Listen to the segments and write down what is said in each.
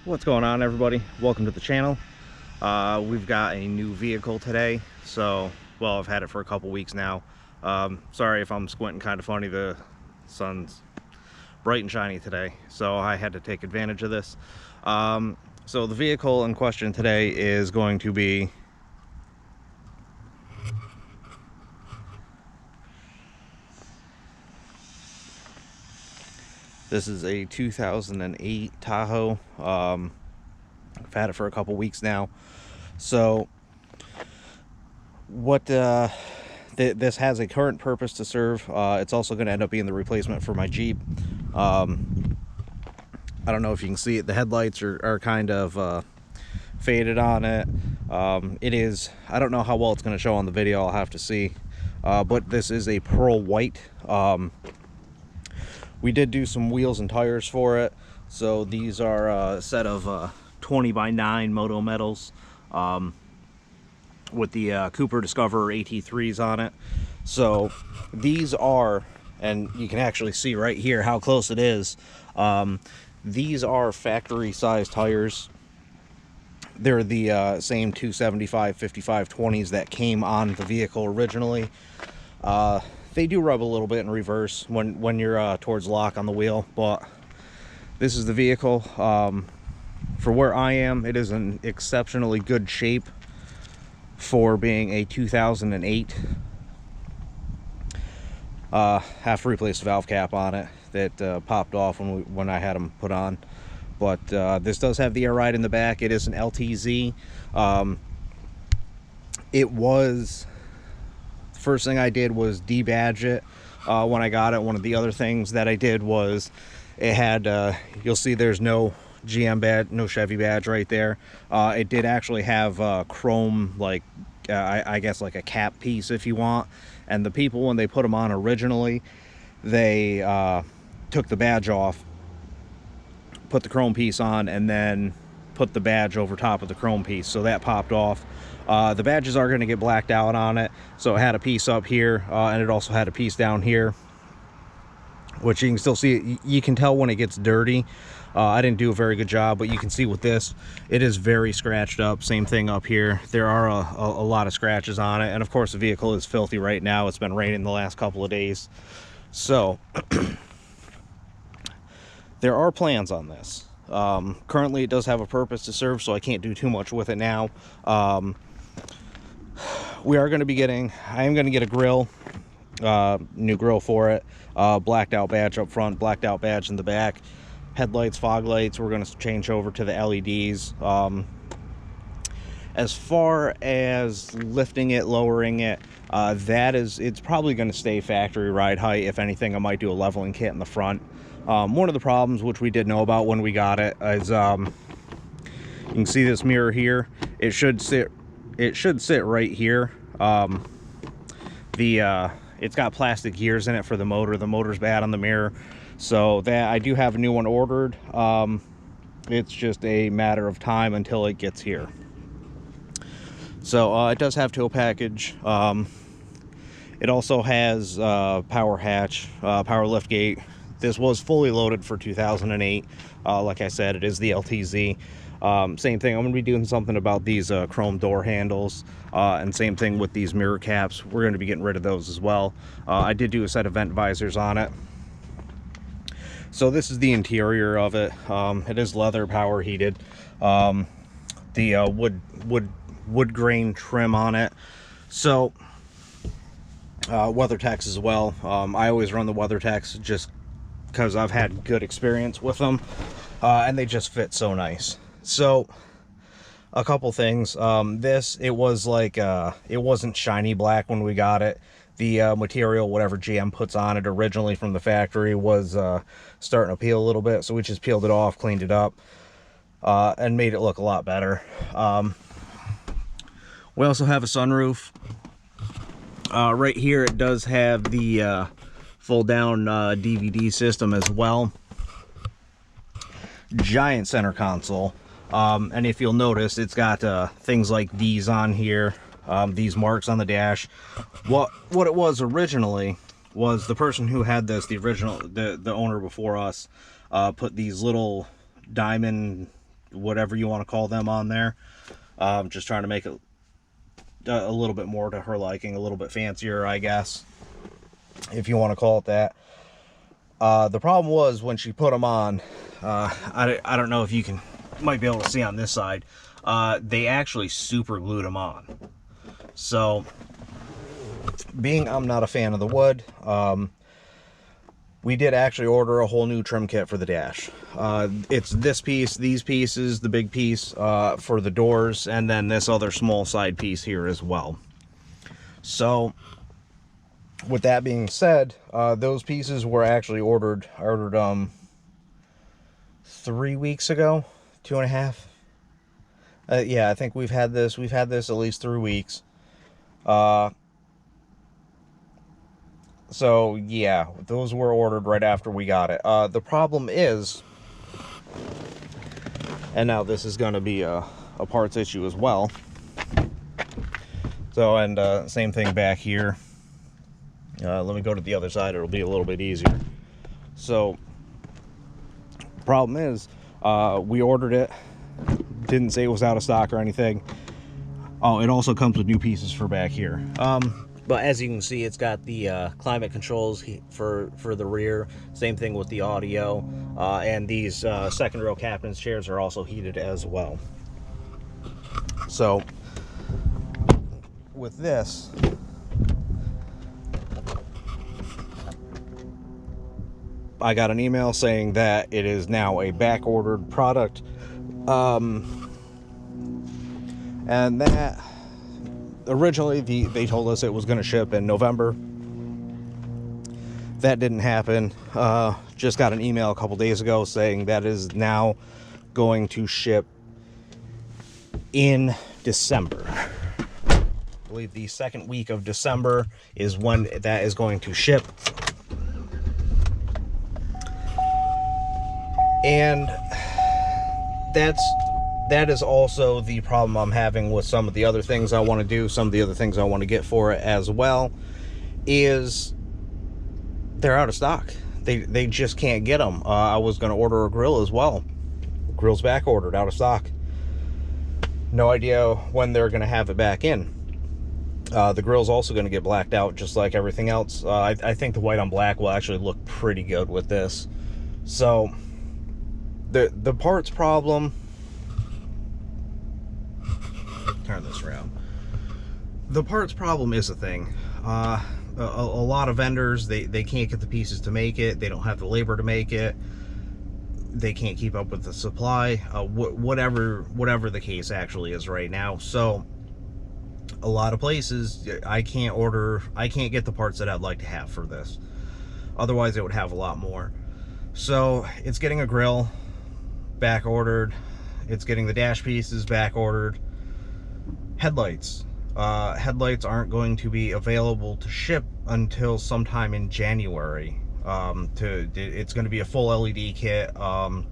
What's going on, everybody? Welcome to the channel. We've got a new vehicle today. So, well, I've had it for a couple weeks now. Sorry if I'm squinting kind of funny. The sun's bright and shiny today, so I had to take advantage of this. So the vehicle in question today is going to be this is a 2008 Tahoe. I've had it for a couple weeks now. So what this has a current purpose to serve. It's also going to end up being the replacement for my Jeep. I don't know if you can see it. The headlights are kind of faded on it. It is, I don't know how well it's going to show on the video. I'll have to see. But this is a pearl white. We did do some wheels and tires for it. So these are a set of 20x9 Moto metals with the Cooper Discoverer AT3s on it. So these are, and you can actually see right here how close it is. These are factory size tires. They're the same 275 55/20s that came on the vehicle originally. They do rub a little bit in reverse when you're towards lock on the wheel, but this is the vehicle. For where I am, it is in exceptionally good shape for being a 2008. Have to replace the valve cap on it that popped off when I had them put on. But this does have the air ride in the back. It is an LTZ. It was, the first thing I did was debadge it when I got it. One of the other things that I did was it had, you'll see there's no GM badge, no Chevy badge right there. It did actually have chrome, like I guess like a cap piece if you want. And the people, when they put them on originally, they took the badge off, put the chrome piece on, and then put the badge over top of the chrome piece, so that popped off. The badges are going to get blacked out on it, so it had a piece up here, and it also had a piece down here, which you can still see. You can tell when it gets dirty. I didn't do a very good job, but you can see with this, it is very scratched up. Same thing up here. There are a lot of scratches on it, and of course the vehicle is filthy right now. It's been raining the last couple of days. So there are plans on this. Currently it does have a purpose to serve, so I can't do too much with it now. We are going to be getting, I am going to get a grill, new grill for it, blacked out badge up front, blacked out badge in the back, headlights, fog lights. We're going to change over to the LEDs. As far as lifting it, lowering it, it's probably going to stay factory ride height. If anything, I might do a leveling kit in the front. One of the problems, which we did know about when we got it, is you can see this mirror here. It should sit right here. It's got plastic gears in it for the motor. The motor's bad on the mirror, so that I do have a new one ordered. It's just a matter of time until it gets here. So it does have tow package. It also has power hatch, power lift gate. This was fully loaded for 2008. Like I said, it is the LTZ. Same thing, I'm going to be doing something about these chrome door handles, and same thing with these mirror caps. We're going to be getting rid of those as well. I did do a set of vent visors on it. So this is the interior of it. It is leather, power heated. The wood grain trim on it. So WeatherTechs as well. I always run the WeatherTechs just because I've had good experience with them, and they just fit so nice. So a couple things. It was like it wasn't shiny black when we got it. The material, whatever GM puts on it originally from the factory, was starting to peel a little bit, so we just peeled it off, cleaned it up, and made it look a lot better. We also have a sunroof. Right here it does have the fold down DVD system as well. Giant center console. And if you'll notice, it's got things like these on here, these marks on the dash. What it was originally was the person who had this, the owner before us, put these little diamond whatever you want to call them on there. Just trying to make it a little bit more to her liking, a little bit fancier, I guess, if you want to call it that. The problem was when she put them on, I don't know if you might be able to see on this side, they actually super glued them on. So, being I'm not a fan of the wood, we did actually order a whole new trim kit for the dash. It's this piece, these pieces, the big piece for the doors, and then this other small side piece here as well. So, with that being said, those pieces were actually ordered 3 weeks ago, 2.5. Yeah, I think we've had this at least 3 weeks. So yeah, those were ordered right after we got it. The problem is, and now this is going to be a parts issue as well. So, and same thing back here. Let me go to the other side, it'll be a little bit easier. So, problem is, we ordered it, didn't say it was out of stock or anything. Oh, it also comes with new pieces for back here. But as you can see, it's got the climate controls for the rear. Same thing with the audio. And these second row captain's chairs are also heated as well. So, with this, I got an email saying that it is now a back-ordered product. And that originally they told us it was going to ship in November. That didn't happen. Just got an email a couple days ago saying that is now going to ship in December. I believe the second week of December is when that is going to ship. And that is also the problem I'm having with some of the other things I want to do, some of the other things I want to get for it as well, is they're out of stock. They just can't get them. I was going to order a grill as well. Grill's back ordered, out of stock. No idea when they're going to have it back in. The grill's also going to get blacked out just like everything else. I think the white on black will actually look pretty good with this. So the parts problem, turn this around. The parts problem is a thing. A lot of vendors, they can't get the pieces to make it. They don't have the labor to make it. They can't keep up with the supply. Whatever the case actually is right now. So a lot of places, I can't get the parts that I'd like to have for this. Otherwise, it would have a lot more. So it's getting a grill back ordered. It's getting the dash pieces back ordered. Headlights. Headlights aren't going to be available to ship until sometime in January. It's going to be a full LED kit. Going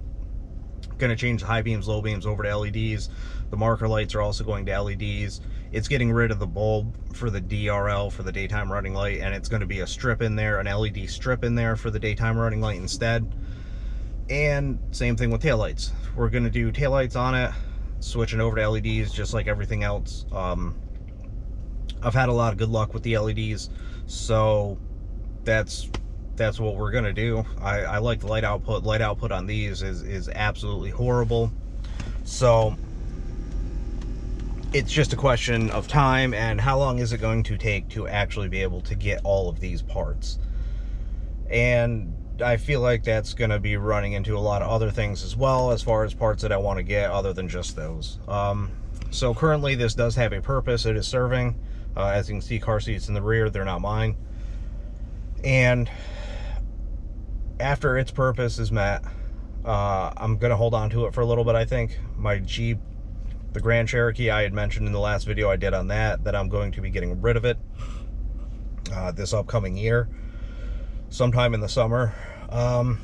to change the high beams, low beams over to LEDs. The marker lights are also going to LEDs. It's getting rid of the bulb for the DRL, for the daytime running light, and it's going to be a strip in there, an LED strip in there for the daytime running light instead. And same thing with taillights. We're going to do taillights on it, switching over to LEDs just like everything else. I've had a lot of good luck with the LEDs, so that's what we're gonna do. I like the light output. Light output on these is absolutely horrible. So it's just a question of time and how long is it going to take to actually be able to get all of these parts. And I feel like that's going to be running into a lot of other things as well, as far as parts that I want to get other than just those. So currently this does have a purpose. It is serving. As you can see, car seats in the rear, they're not mine. And after its purpose is met, I'm going to hold on to it for a little bit, I think. My Jeep, the Grand Cherokee, I had mentioned in the last video I did on that I'm going to be getting rid of it this upcoming year, sometime in the summer. I'm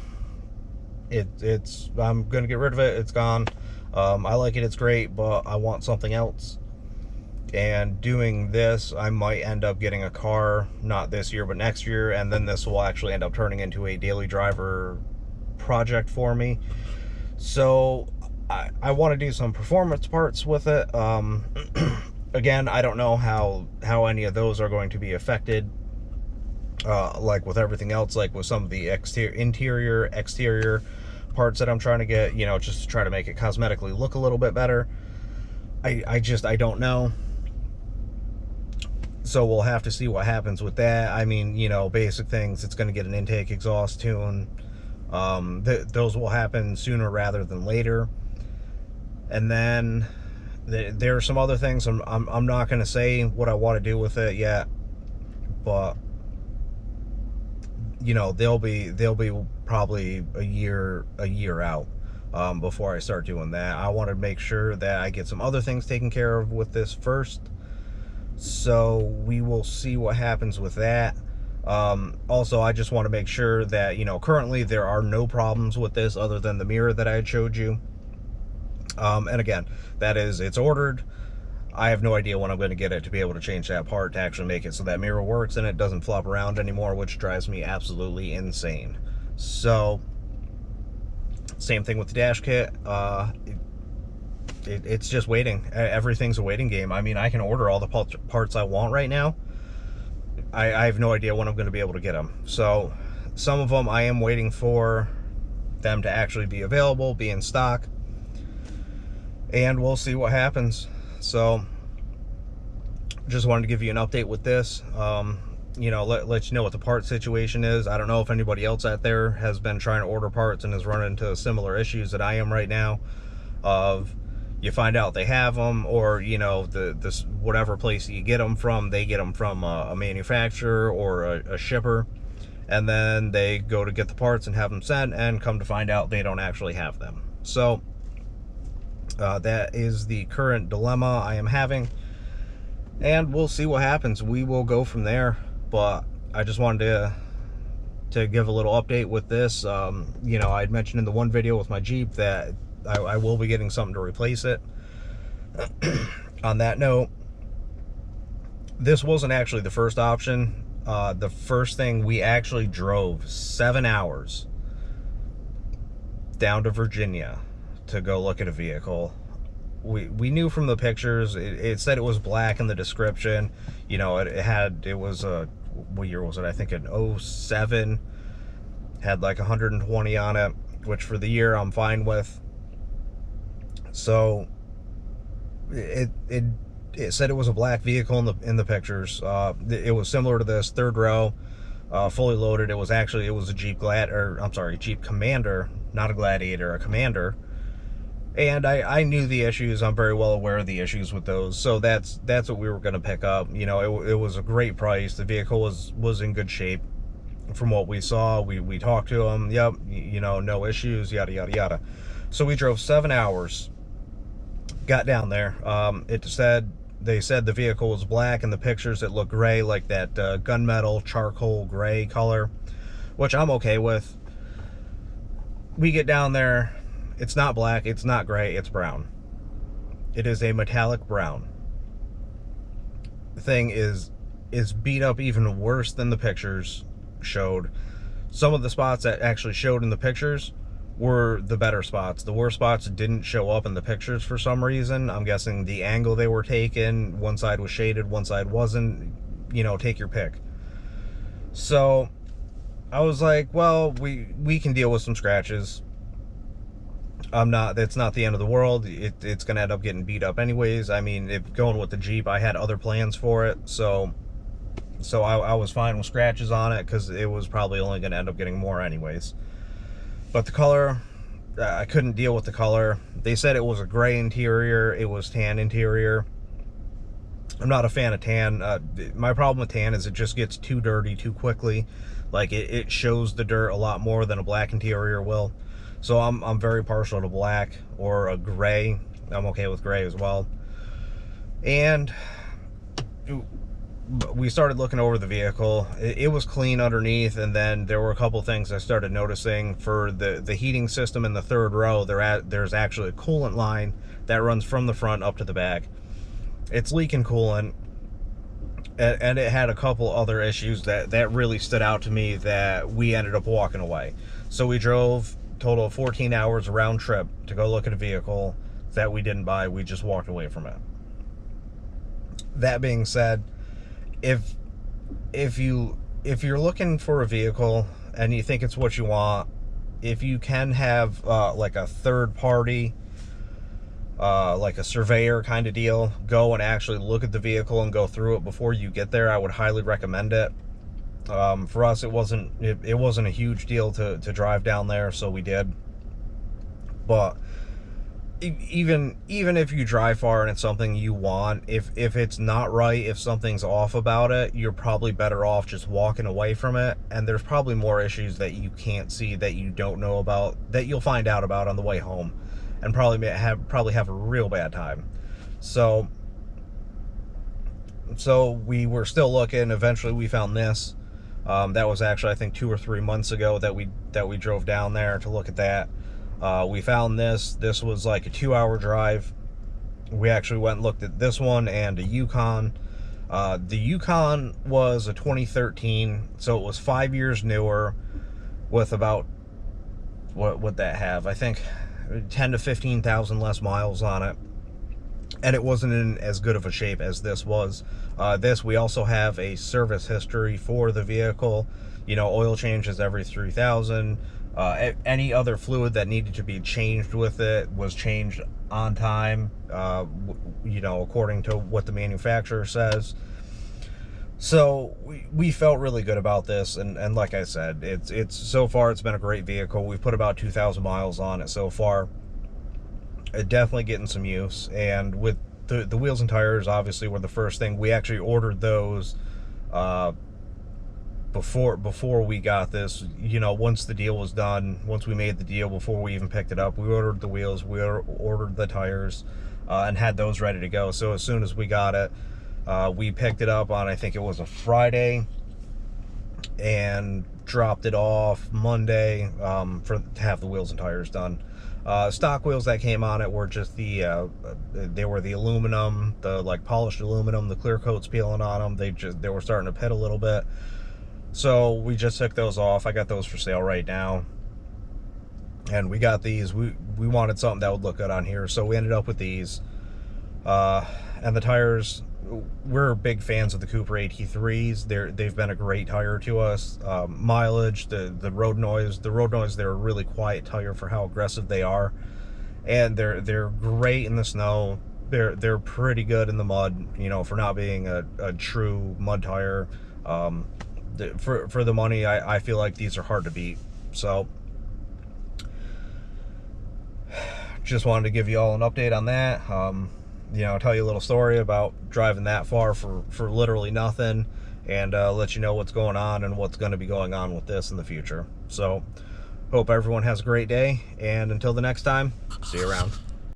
going to get rid of it. It's gone. I like it. It's great, but I want something else. And doing this, I might end up getting a car, not this year, but next year. And then this will actually end up turning into a daily driver project for me. So I want to do some performance parts with it. Again, I don't know how any of those are going to be affected. Like with everything else, like with some of the interior, exterior parts that I'm trying to get, you know, just to try to make it cosmetically look a little bit better. I don't know. So we'll have to see what happens with that. I mean, you know, basic things. It's going to get an intake exhaust tune. Those will happen sooner rather than later. And then there are some other things. I'm not going to say what I want to do with it yet, but you know, they'll be probably a year out before I start doing that. I want to make sure that I get some other things taken care of with this first. So we will see what happens with that. Also, I just want to make sure that, you know, currently there are no problems with this other than the mirror that I had showed you. And again, it's ordered. I have no idea when I'm going to get it to be able to change that part to actually make it so that mirror works and it doesn't flop around anymore, which drives me absolutely insane. So, same thing with the dash kit. It's just waiting. Everything's a waiting game. I mean, I can order all the parts I want right now. I have no idea when I'm going to be able to get them. So, some of them I am waiting for them to actually be available, be in stock. And we'll see what happens. So, just wanted to give you an update with this. You know, let you know what the part situation is. I don't know if anybody else out there has been trying to order parts and has run into similar issues that I am right now. Of you find out they have them, or you know, this whatever place you get them from, they get them from a manufacturer or a shipper, and then they go to get the parts and have them sent, and come to find out they don't actually have them. So that is the current dilemma I am having, and we'll see what happens. We will go from there. But I just wanted to give a little update with this. You know, I had mentioned in the one video with my Jeep that I will be getting something to replace it. On that note, this wasn't actually the first option. The first thing, we actually drove 7 hours down to Virginia to go look at a vehicle. We knew from the pictures, it said it was black in the description. You know, it was a, what year was it? I think an 07. Had like 120 on it, which for the year I'm fine with. So it said it was a black vehicle in the pictures. It was similar to this, third row, fully loaded. It was a Jeep Jeep Commander, not a Gladiator, a Commander. And I knew the issues. I'm very well aware of the issues with those. So that's what we were going to pick up. You know, it was a great price. The vehicle was in good shape from what we saw. We talked to them. Yep, you know, no issues, yada, yada, yada. So we drove 7 hours, got down there. They said the vehicle was black. In the pictures, it looked gray, like that gunmetal charcoal gray color, which I'm okay with. We get down there. It's not black, it's not gray, it's brown. It is a metallic brown. The thing is beat up even worse than the pictures showed. Some of the spots that actually showed in the pictures were the better spots. The worst spots didn't show up in the pictures for some reason. I'm guessing the angle they were taken, one side was shaded, one side wasn't. You know, take your pick. So I was like, well, we can deal with some scratches. That's not the end of the world. It's gonna end up getting beat up anyways. I mean, if going with the Jeep, I had other plans for it, so I was fine with scratches on it, because it was probably only gonna end up getting more anyways. But the color, I couldn't deal with the color. They said it was a gray interior, it was tan interior. I'm not a fan of tan. My problem with tan is it just gets too dirty too quickly. Like it shows the dirt a lot more than a black interior will. So I'm very partial to black or a gray. I'm okay with gray as well. And we started looking over the vehicle. It was clean underneath, and then there were a couple things I started noticing. For the heating system in the third row, there's actually a coolant line that runs from the front up to the back. It's leaking coolant, and it had a couple other issues that really stood out to me, that we ended up walking away. So we drove total of 14 hours round trip to go look at a vehicle that we didn't buy. We just walked away from it. That being said, if you're looking for a vehicle and you think it's what you want, if you can have like a third party, like a surveyor kind of deal, go and actually look at the vehicle and go through it before you get there, I would highly recommend it. For us, it wasn't a huge deal to drive down there, so we did. But even if you drive far and it's something you want, if it's not right, if something's off about it, you're probably better off just walking away from it. And there's probably more issues that you can't see, that you don't know about, that you'll find out about on the way home, and probably have a real bad time. So we were still looking. Eventually we found this. That was actually, I think, 2 or 3 months ago that we drove down there to look at that. We found this. This was like a 2-hour drive. We actually went and looked at this one and a Yukon. The Yukon was a 2013, so it was 5 years newer, with about, what would that have? I think 10 to 15,000 less miles on it. And it wasn't in as good of a shape as this was. We also have a service history for the vehicle. You know, oil changes every 3,000. Any other fluid that needed to be changed with it was changed on time, you know, according to what the manufacturer says. So we felt really good about this, and like I said, it's so far it's been a great vehicle. We've put about 2,000 miles on it so far. Definitely getting some use. And with the wheels and tires, obviously, were the first thing. We actually ordered those before we got this. You know, once the deal was done, once we made the deal, before we even picked it up, we ordered the wheels, we ordered the tires, and had those ready to go. So as soon as we got it, we picked it up on, I think it was a Friday, and dropped it off Monday to have the wheels and tires done. Stock wheels that came on it were just they were the aluminum, the like polished aluminum, the clear coat's peeling on them. They were starting to pit a little bit. So we just took those off. I got those for sale right now. And we got these. We wanted something that would look good on here, so we ended up with these. And the tires, we're big fans of the Cooper AT3s. They've been a great tire to us. Mileage, the road noise, they're a really quiet tire for how aggressive they are. And they're great in the snow. They're pretty good in the mud, you know, for not being a true mud tire. For the money, I feel like these are hard to beat. So just wanted to give you all an update on that. You know, tell you a little story about driving that far for literally nothing, and let you know what's going on and what's going to be going on with this in the future. So hope everyone has a great day, and until the next time, see you around.